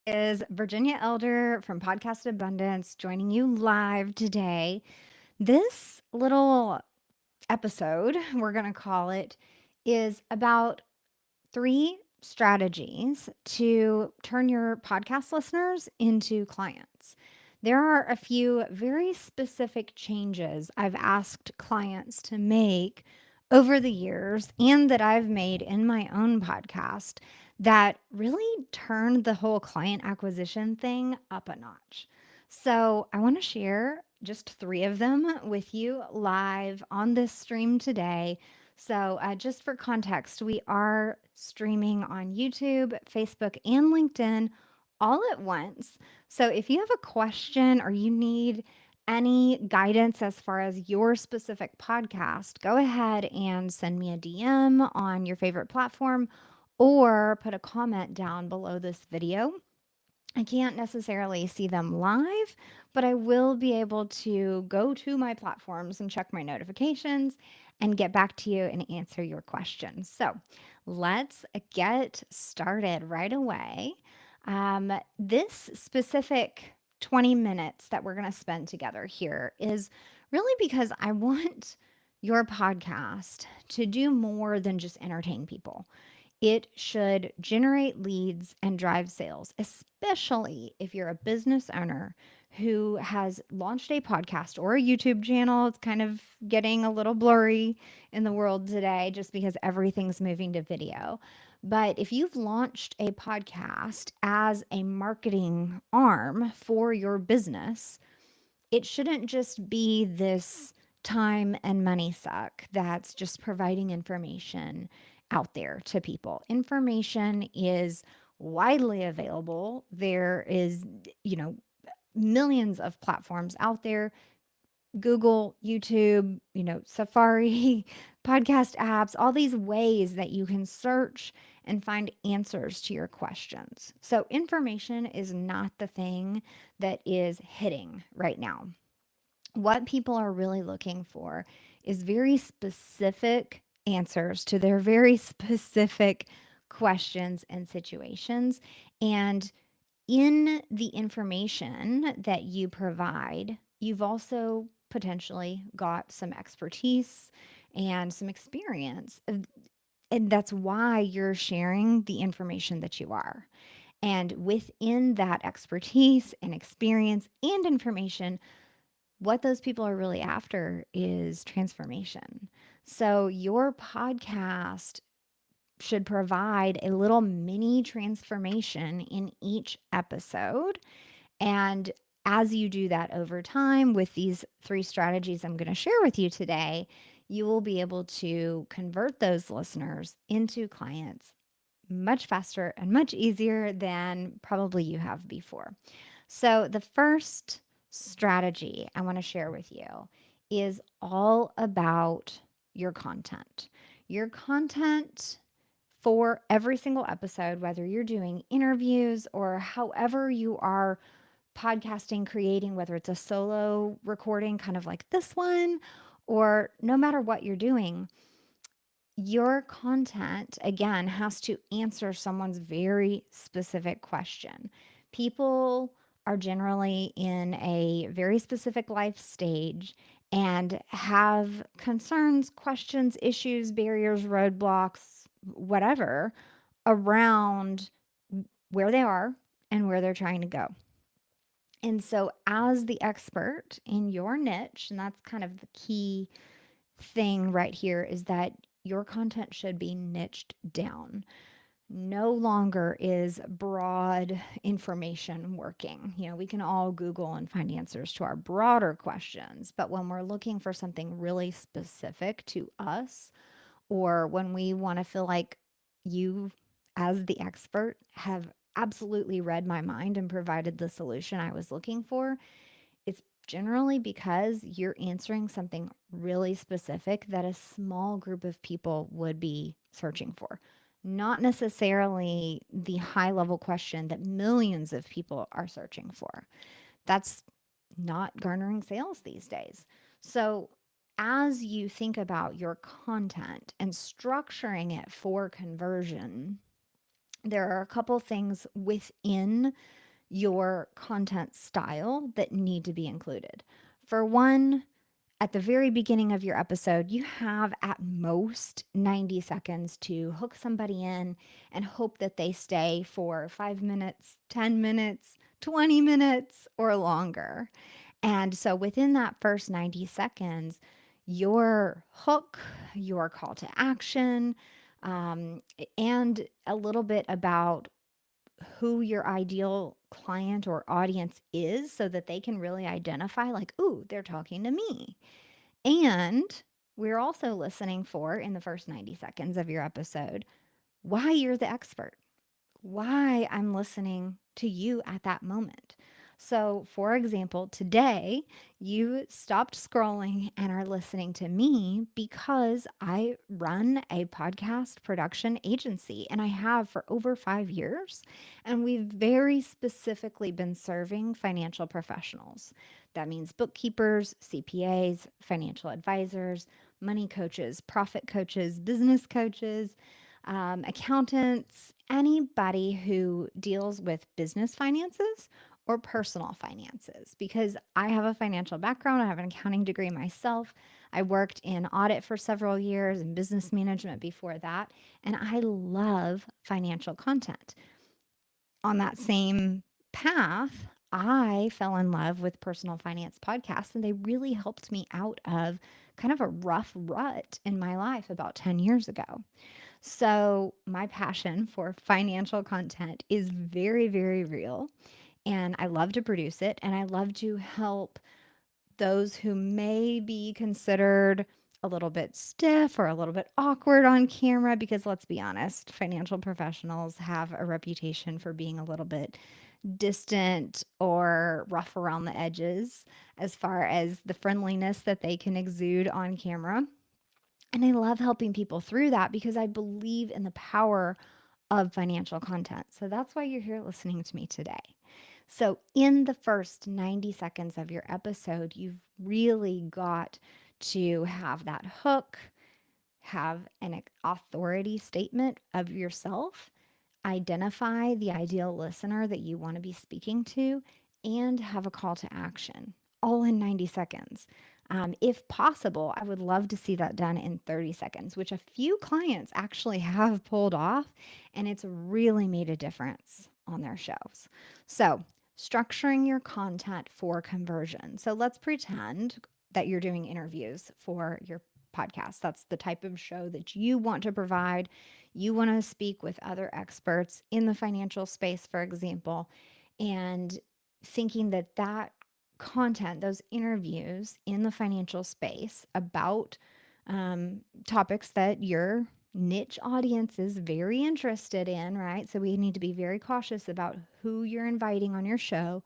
is Virginia Elder from Podcast Abundance joining you live today. This little episode, we're going to call it, is about 3 strategies to turn your podcast listeners into clients. There are a few very specific changes I've asked clients to make over the years and that I've made in my own podcast that really turned the whole client acquisition thing up a notch. So, I want to share just 3 of them with you live on this stream today. So, just for context, we are streaming on YouTube, Facebook, and LinkedIn all at once. So, if you have a question or you need any guidance as far as your specific podcast, go ahead and send me a DM on your favorite platform or put a comment down below this video. I can't necessarily see them live, but I will be able to go to my platforms and check my notifications and get back to you and answer your questions. So let's get started right away. This specific 20 minutes that we're going to spend together here is really because I want your podcast to do more than just entertain people. It should generate leads and drive sales, especially if you're a business owner who has launched a podcast or a YouTube channel. It's kind of getting a little blurry in the world today just because everything's moving to video. But if you've launched a podcast as a marketing arm for your business, it shouldn't just be this time and money suck that's just providing information out there to people. Information is widely available. There is, you know, millions of platforms out there. Google, YouTube, Safari, podcast apps, all these ways that you can search and find answers to your questions. So, information is not the thing that is hitting right now. What people are really looking for is very specific answers to their very specific questions and situations. And in the information that you provide, you've also potentially got some expertise and some experience. And that's why you're sharing the information that you are. And within that expertise and experience and information, what those people are really after is transformation. So, your podcast should provide a little mini transformation in each episode. And as you do that over time with these 3 strategies I'm going to share with you today, you will be able to convert those listeners into clients much faster and much easier than probably you have before. So, the first strategy I want to share with you is all about your content. Your content for every single episode, whether you're doing interviews or however you are podcasting, creating, whether it's a solo recording, kind of like this one, or no matter what you're doing, your content again has to answer someone's very specific question. People are generally in a very specific life stage and have concerns, questions, issues, barriers, roadblocks, whatever around where they are and where they're trying to go. And so, as the expert in your niche, and that's kind of the key thing right here, is that your content should be niched down. No longer is broad information working. We can all Google and find answers to our broader questions, but when we're looking for something really specific to us, or when we want to feel like you, as the expert, have absolutely read my mind and provided the solution I was looking for, it's generally because you're answering something really specific that a small group of people would be searching for, not necessarily the high level question that millions of people are searching for. That's not garnering sales these days. So, as you think about your content and structuring it for conversion, there are a couple things within your content style that need to be included. For one, at the very beginning of your episode, you have at most 90 seconds to hook somebody in and hope that they stay for 5 minutes, 10 minutes, 20 minutes, or longer. And so within that first 90 seconds, your hook, your call to action, um, and a little bit about who your ideal client or audience is so that they can really identify, like, ooh, they're talking to me. And we're also listening for, in the first 90 seconds of your episode, why you're the expert, why I'm listening to you at that moment. So, for example, today you stopped scrolling and are listening to me because I run a podcast production agency and I have for over 5 years. And we've very specifically been serving financial professionals. That means bookkeepers, CPAs, financial advisors, money coaches, profit coaches, business coaches, accountants, anybody who deals with business finances or personal finances. Because I have a financial background, I have an accounting degree myself. I worked in audit for several years and business management before that, and I love financial content. On that same path, I fell in love with personal finance podcasts, and they really helped me out of kind of a rough rut in my life about 10 years ago. So, my passion for financial content is very, very real. And I love to produce it. And I love to help those who may be considered a little bit stiff or a little bit awkward on camera. Because let's be honest, financial professionals have a reputation for being a little bit distant or rough around the edges as far as the friendliness that they can exude on camera. And I love helping people through that because I believe in the power of financial content. So that's why you're here listening to me today. So, in the first 90 seconds of your episode, you've really got to have that hook, have an authority statement of yourself, identify the ideal listener that you want to be speaking to, and have a call to action all in 90 seconds. If possible, I would love to see that done in 30 seconds, which a few clients actually have pulled off, and it's really made a difference on their shows. So, structuring your content for conversion. So, let's pretend that you're doing interviews for your podcast. That's the type of show that you want to provide. You want to speak with other experts in the financial space, for example, and thinking that that content, those interviews in the financial space about topics that your niche audience is very interested in, right? So we need to be very cautious about who you're inviting on your show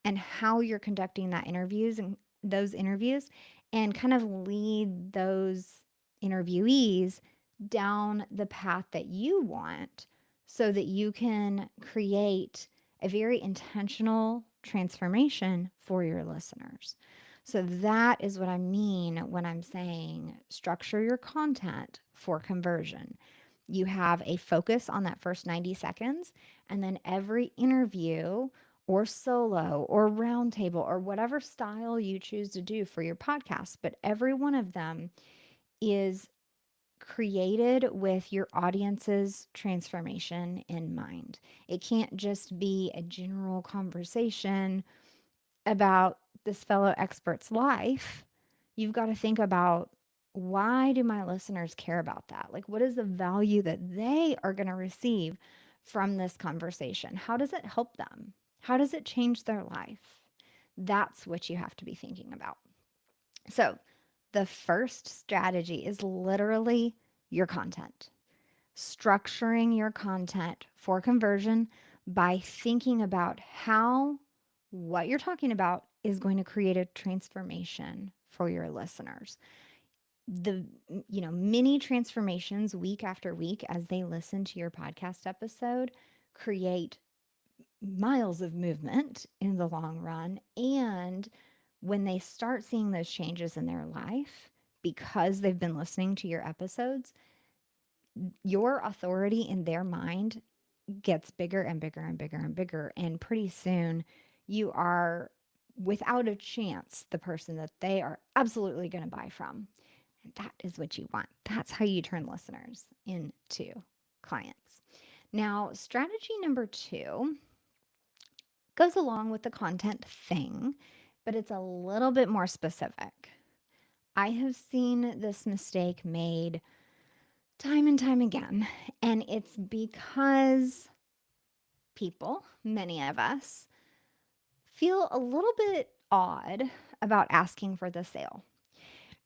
and how you're conducting that interviews and those interviews, and kind of lead those interviewees down the path that you want so that you can create a very intentional transformation for your listeners. So that is what I mean when I'm saying structure your content for conversion. You have a focus on that first 90 seconds, and then every interview or solo or roundtable or whatever style you choose to do for your podcast, but every one of them is created with your audience's transformation in mind. It can't just be a general conversation about this fellow expert's life. You've got to think about, why do my listeners care about that? Like, what is the value that they are going to receive from this conversation? How does it help them? How does it change their life? That's what you have to be thinking about. So, the first strategy is literally your content. Structuring your content for conversion by thinking about how what you're talking about is going to create a transformation for your listeners. The mini transformations week after week as they listen to your podcast episode create miles of movement in the long run. And when they start seeing those changes in their life because they've been listening to your episodes, your authority in their mind gets bigger and bigger and bigger and bigger. And pretty soon you are, without a chance, the person that they are absolutely going to buy from. And that is what you want. That's how you turn listeners into clients. Now, strategy number two goes along with the content thing, but it's a little bit more specific. I have seen this mistake made time and time again, and it's because people, many of us, feel a little bit odd about asking for the sale.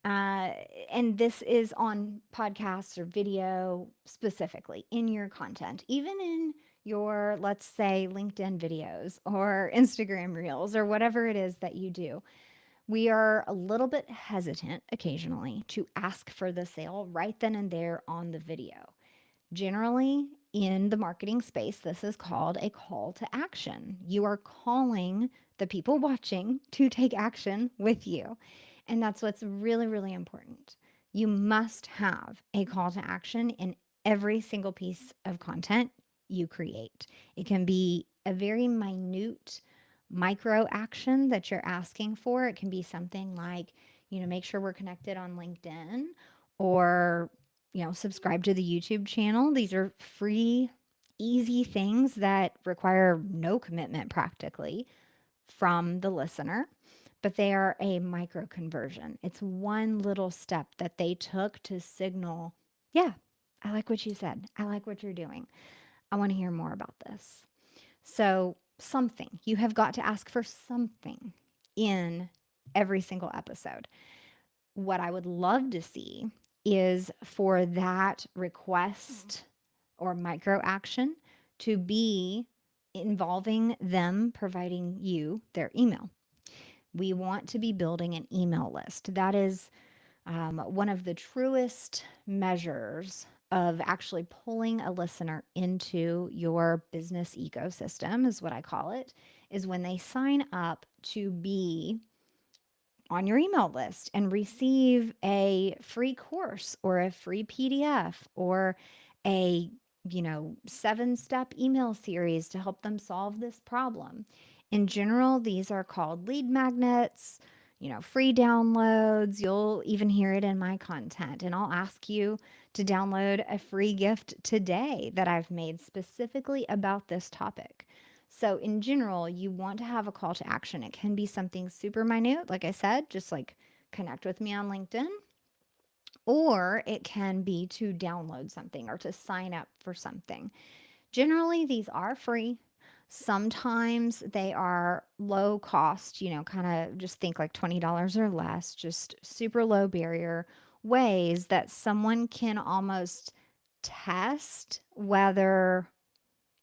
Uh, and this is on podcasts or video specifically in your content, even in your, let's say, LinkedIn videos or Instagram reels or whatever it is that you do. We are a little bit hesitant occasionally to ask for the sale right then and there on the video. Generally, in the marketing space, this is called a call to action. You are calling the people watching to take action with you. And that's what's really, really important. You must have a call to action in every single piece of content you create. It can be a very minute micro action that you're asking for. It can be something like, make sure we're connected on LinkedIn, or subscribe to the YouTube channel. These are free, easy things that require no commitment practically from the listener, but they are a micro conversion. It's one little step that they took to signal, yeah, I like what you said. I like what you're doing. I want to hear more about this. So, something, you have got to ask for something in every single episode. What I would love to see is for that request or micro action to be involving them providing you their email. We want to be building an email list. That is one of the truest measures of actually pulling a listener into your business ecosystem, is what I call it, is when they sign up to be on your email list and receive a free course or a free PDF or a 7-step email series to help them solve this problem. In general, these are called lead magnets, free downloads. You'll even hear it in my content, and I'll ask you to download a free gift today that I've made specifically about this topic. So, in general, you want to have a call to action. It can be something super minute, like I said, just like connect with me on LinkedIn, or it can be to download something or to sign up for something. Generally, these are free. Sometimes they are low cost, kind of just think like $20 or less, just super low barrier ways that someone can almost test whether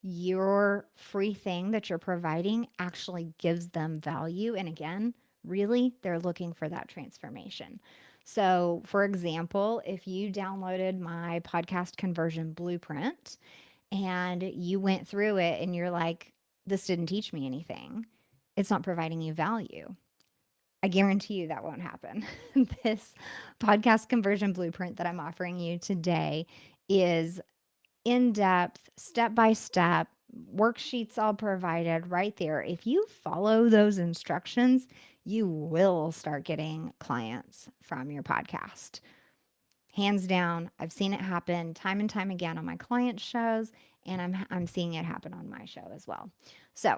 your free thing that you're providing actually gives them value. And again, really, they're looking for that transformation. So, for example, if you downloaded my podcast conversion blueprint and you went through it and you're like, this didn't teach me anything, it's not providing you value. I guarantee you that won't happen. This podcast conversion blueprint that I'm offering you today is in depth, step by step, worksheets all provided right there. If you follow those instructions, you will start getting clients from your podcast. Hands down, I've seen it happen time and time again on my client shows, and I'm seeing it happen on my show as well. So,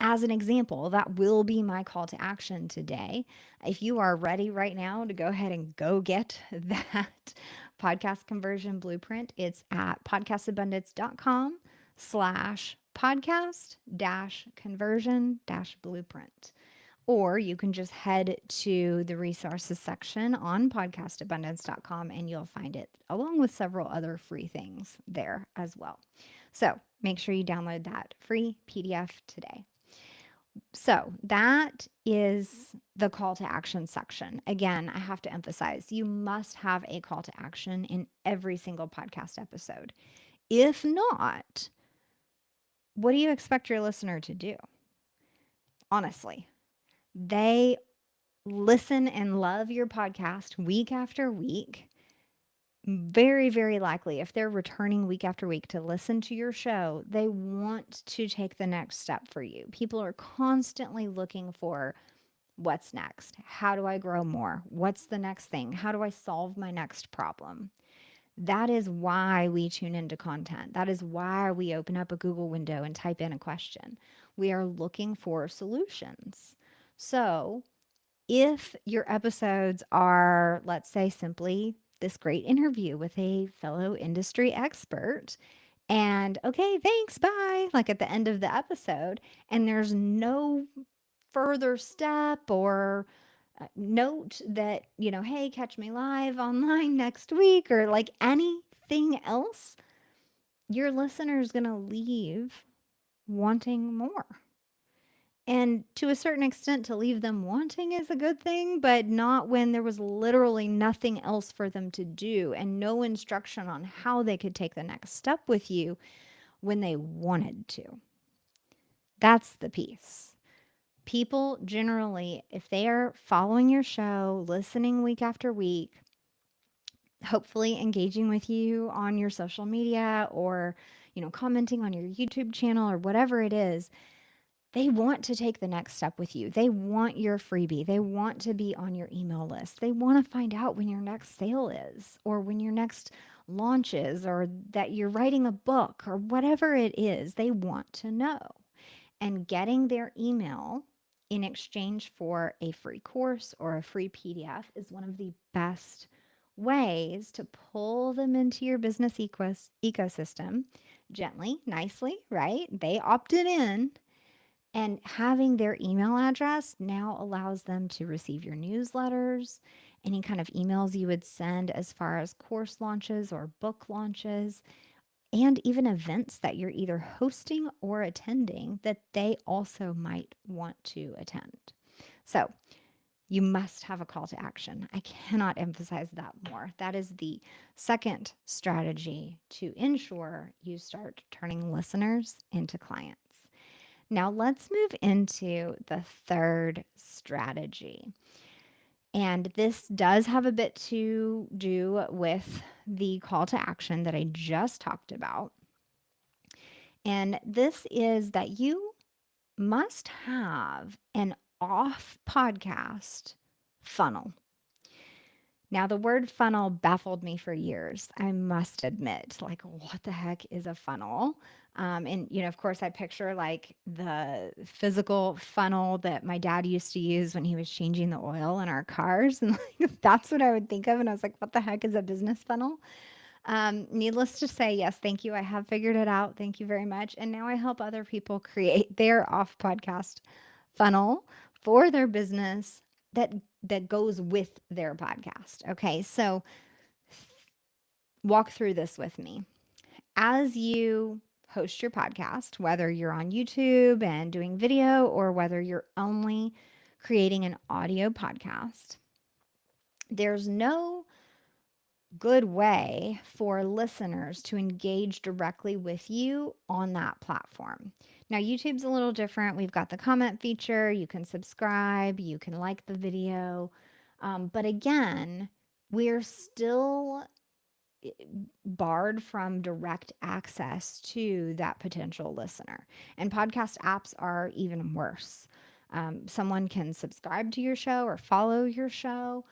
as an example, that will be my call to action today. If you are ready right now to go ahead and go get that podcast conversion blueprint, it's at podcastabundance.com/podcast dash conversion dash blueprint. Or you can just head to the resources section on podcastabundance.com and you'll find it along with several other free things there as well. So make sure you download that free PDF today. So that is the call to action section. Again, I have to emphasize you must have a call to action in every single podcast episode. If not, what do you expect your listener to do? Honestly, they listen and love your podcast week after week. very, very likely, if they're returning week after week to listen to your show, they want to take the next step for you. People are constantly looking for what's next? How do I grow more? What's the next thing? How do I solve my next problem? That is why we tune into content. That is why we open up a Google window and type in a question. We are looking for solutions. So, if your episodes are, let's say, simply this great interview with a fellow industry expert, and okay, thanks, bye, like at the end of the episode, and there's no further step or note that, hey, catch me live online next week or like anything else, your listener is going to leave wanting more. And to a certain extent, to leave them wanting is a good thing, but not when there was literally nothing else for them to do and no instruction on how they could take the next step with you when they wanted to. That's the piece. People generally, if they are following your show, listening week after week, hopefully engaging with you on your social media or, commenting on your YouTube channel or whatever it is, they want to take the next step with you. They want your freebie. They want to be on your email list. They want to find out when your next sale is or when your next launch is or that you're writing a book or whatever it is. They want to know. And getting their email in exchange for a free course or a free PDF is one of the best ways to pull them into your business ecosystem gently, nicely, right? They opted in, and having their email address now allows them to receive your newsletters, any kind of emails you would send as far as course launches or book launches, and even events that you're either hosting or attending that they also might want to attend. So, you must have a call to action. I cannot emphasize that more. That is the second strategy to ensure you start turning listeners into clients. Now, let's move into the third strategy. And this does have a bit to do with the call to action that I just talked about. And this is that you must have an off podcast funnel. Now, the word funnel baffled me for years, I must admit. Like, what the heck is a funnel? And, of course, I picture like the physical funnel that my dad used to use when he was changing the oil in our cars. And like, that's what I would think of. And I was like, what the heck is a business funnel? Needless to say, yes, thank you. I have figured it out. Thank you very much. And now I help other people create their off podcast funnel for their business that goes with their podcast. Okay, so walk through this with me. As you host your podcast, whether you're on YouTube and doing video or whether you're only creating an audio podcast, there's no good way for listeners to engage directly with you on that platform. Now, YouTube's a little different. We've got the comment feature. You can subscribe, you can like the video. But again, we're still barred from direct access to that potential listener. And podcast apps are even worse. Someone can subscribe to your show or follow your show,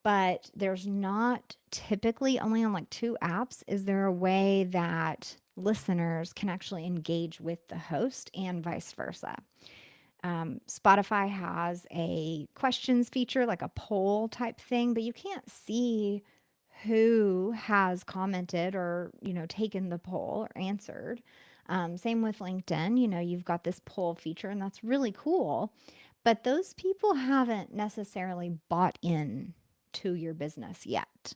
but there's not typically, only on like 2 apps is there a way that listeners can actually engage with the host and vice versa. Spotify has a questions feature, like a poll type thing, but you can't see who has commented or, taken the poll or answered. Same with LinkedIn, you've got this poll feature and that's really cool, but those people haven't necessarily bought in to your business yet.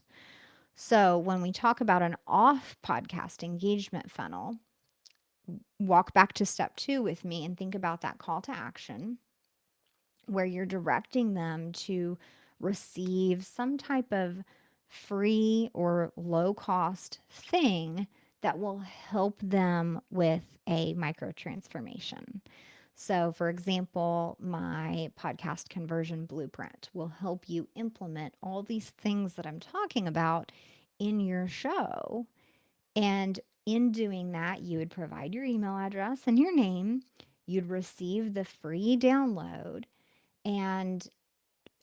So when we talk about an off podcast engagement funnel, walk back to step 2 with me and think about that call to action where you're directing them to receive some type of free or low cost thing that will help them with a micro transformation. So, for example, my podcast conversion blueprint will help you implement all these things that I'm talking about in your show. And in doing that, you would provide your email address and your name. You'd receive the free download. And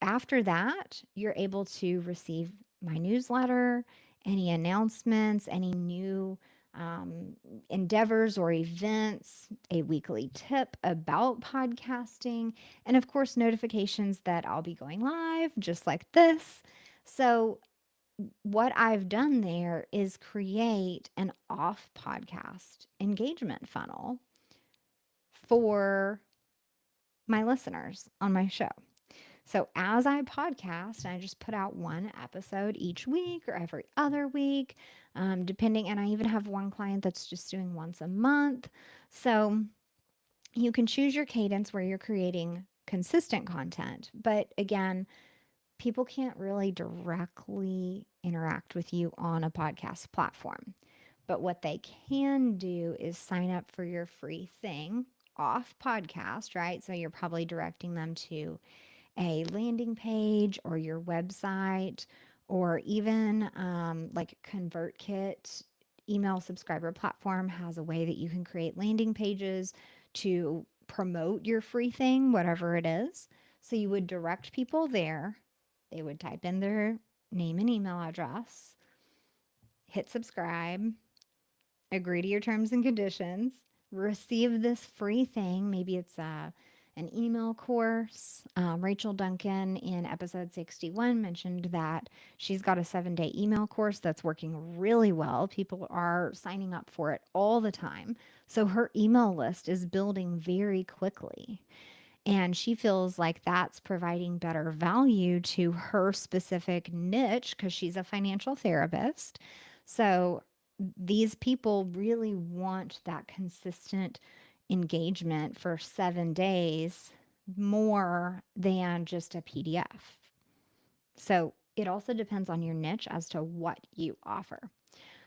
after that, you're able to receive my newsletter, any announcements, any new um, endeavors or events, a weekly tip about podcasting, and of course, notifications that I'll be going live, just like this. So, what I've done there is create an off podcast engagement funnel for my listeners on my show. So as I podcast, I just put out one episode each week or every other week, depending. And I even have one client that's just doing once a month. So you can choose your cadence where you're creating consistent content. But again, people can't really directly interact with you on a podcast platform. But what they can do is sign up for your free thing off podcast, right? So you're probably directing them to a landing page or your website, or even like ConvertKit email subscriber platform has a way that you can create landing pages to promote your free thing, whatever it is. So you would direct people there. They would type in their name and email address, hit subscribe, agree to your terms and conditions, receive this free thing. Maybe it's an email course. Rachel Duncan in episode 61 mentioned that she's got a 7-day email course that's working really well. People are signing up for it all the time. So her email list is building very quickly. And she feels like that's providing better value to her specific niche because she's a financial therapist. So these people really want that consistent engagement for 7 days more than just a PDF. So it also depends on your niche as to what you offer.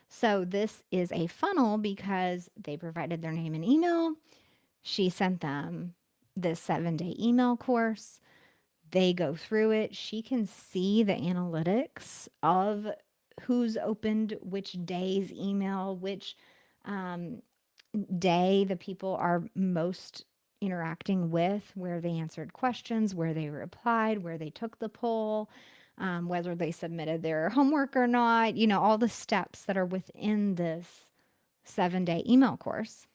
So this is a funnel because they provided their name and email. She sent them this 7-day email course. They go through it. She can see the analytics of who's opened which day's email, which um, day the people are most interacting with, where they answered questions, where they replied, where they took the poll, whether they submitted their homework or not, all the steps that are within this 7-day email course.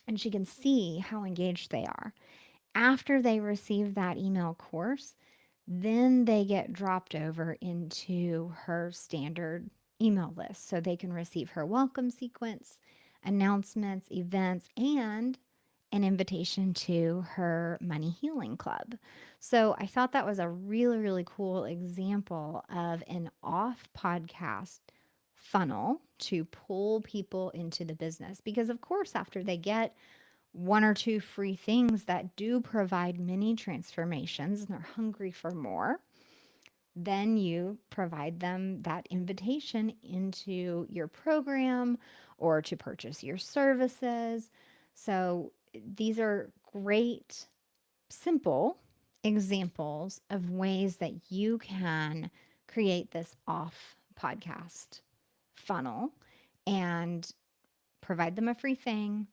And she can see how engaged they are. After they receive that email course, then they get dropped over into her standard email list. So they can receive her welcome sequence, announcements, events, and an invitation to her money healing club. So I thought that was a really, really cool example of an off podcast funnel to pull people into the business. Because, of course, after they get one or two free things that do provide mini transformations and they're hungry for more, then you provide them that invitation into your program or to purchase your services. So these are great, simple examples of ways that you can create this off podcast funnel and provide them a free thing,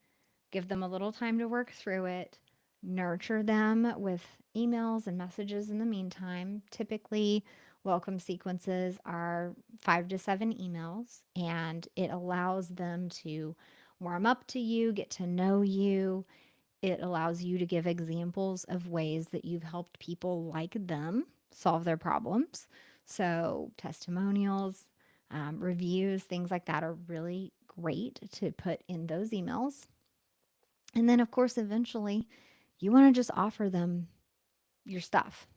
give them a little time to work through it, nurture them with emails and messages in the meantime. Typically, welcome sequences are 5 to 7 emails, and it allows them to warm up to you, get to know you. It allows you to give examples of ways that you've helped people like them solve their problems. So, testimonials, reviews, things like that are really great to put in those emails. And then, of course, eventually you want to just offer them your stuff.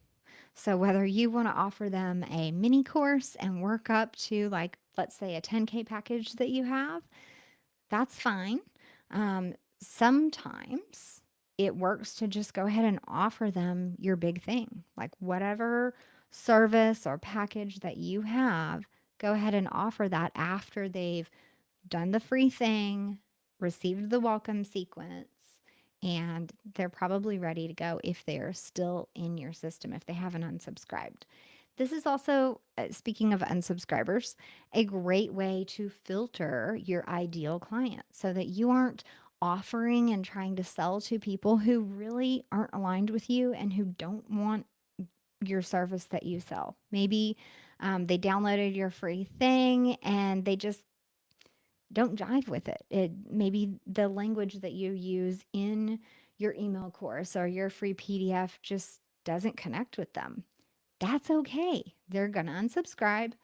So, whether you want to offer them a mini course and work up to, like, let's say a 10K package that you have, that's fine. Sometimes it works to just go ahead and offer them your big thing, like whatever service or package that you have, go ahead and offer that after they've done the free thing, received the welcome sequence, and they're probably ready to go if they're still in your system, if they haven't unsubscribed. This is also, speaking of unsubscribers, a great way to filter your ideal client so that you aren't offering and trying to sell to people who really aren't aligned with you and who don't want your service that you sell. Maybe they downloaded your free thing and they just don't jive with it. Maybe the language that you use in your email course or your free PDF just doesn't connect with them. That's okay. They're going to unsubscribe,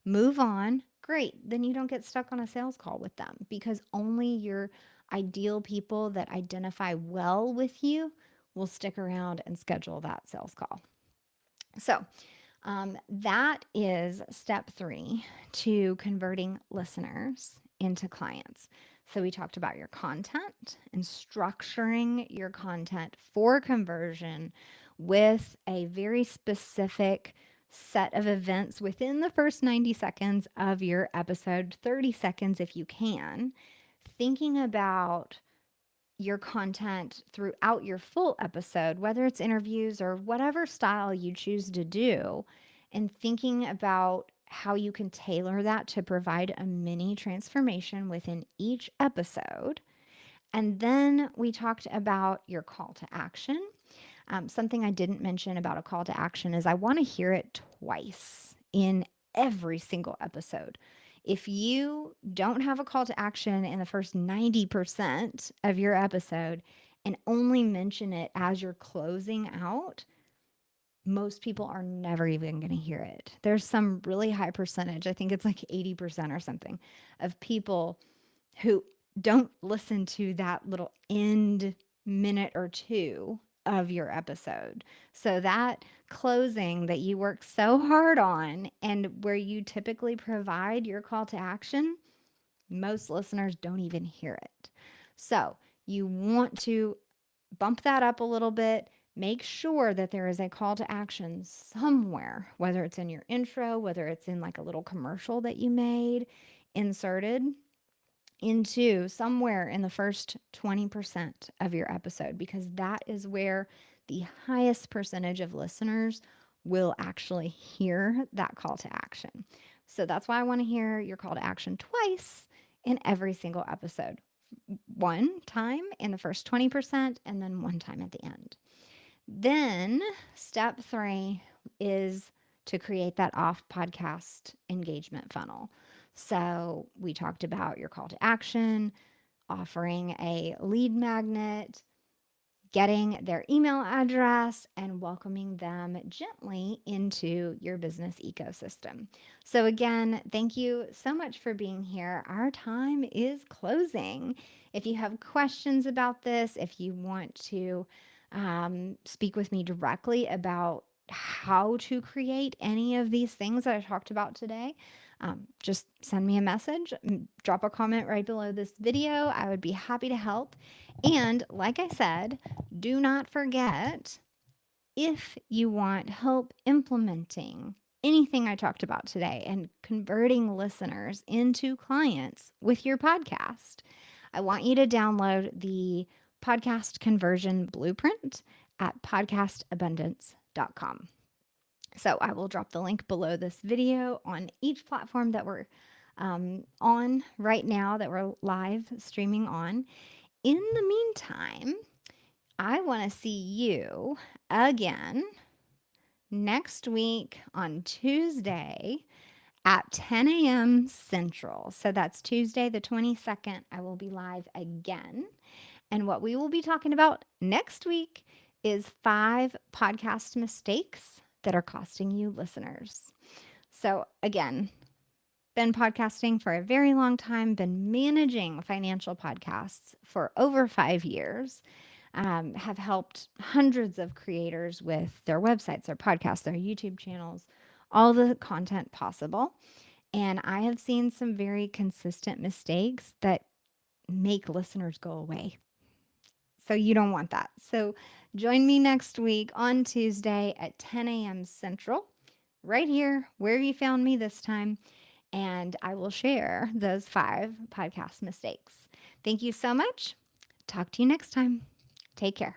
move on. Great. Then you don't get stuck on a sales call with them because only your ideal people that identify well with you will stick around and schedule that sales call. So, that is step 3 to converting listeners into clients. So, we talked about your content and structuring your content for conversion with a very specific set of events within the first 90 seconds of your episode, 30 seconds if you can. Thinking about your content throughout your full episode, whether it's interviews or whatever style you choose to do, and thinking about how you can tailor that to provide a mini transformation within each episode. And then we talked about your call to action. Something I didn't mention about a call to action is I want to hear it twice in every single episode. If you don't have a call to action in the first 90% of your episode and only mention it as you're closing out, most people are never even going to hear it. There's some really high percentage, I think it's like 80% or something, of people who don't listen to that little end minute or two of your episode. So that closing that you work so hard on and where you typically provide your call to action, most listeners don't even hear it. So you want to bump that up a little bit. Make sure that there is a call to action somewhere, whether it's in your intro, whether it's in like a little commercial that you made, inserted into somewhere in the first 20% of your episode, because that is where the highest percentage of listeners will actually hear that call to action. So that's why I want to hear your call to action twice in every single episode. One time in the first 20%, and then one time at the end. Then step 3 is to create that off podcast engagement funnel. So we talked about your call to action, offering a lead magnet, getting their email address, and welcoming them gently into your business ecosystem. So, again, thank you so much for being here. Our time is closing. If you have questions about this, if you want to speak with me directly about how to create any of these things that I talked about today, just send me a message, drop a comment right below this video. I would be happy to help. And like I said, do not forget, if you want help implementing anything I talked about today and converting listeners into clients with your podcast, I want you to download the podcast conversion blueprint at podcastabundance.com. So I will drop the link below this video on each platform that we're on right now, that we're live streaming on. In the meantime, I want to see you again next week on Tuesday at 10 a.m. Central. So that's Tuesday, the 22nd. I will be live again. And what we will be talking about next week is 5 podcast mistakes that are costing you listeners. So, again, been podcasting for a very long time, been managing financial podcasts for over 5 years, have helped hundreds of creators with their websites, their podcasts, their YouTube channels, all the content possible. And I have seen some very consistent mistakes that make listeners go away. So you don't want that. So join me next week on Tuesday at 10 a.m. Central, right here where you found me this time. And I will share those 5 podcast mistakes. Thank you so much. Talk to you next time. Take care.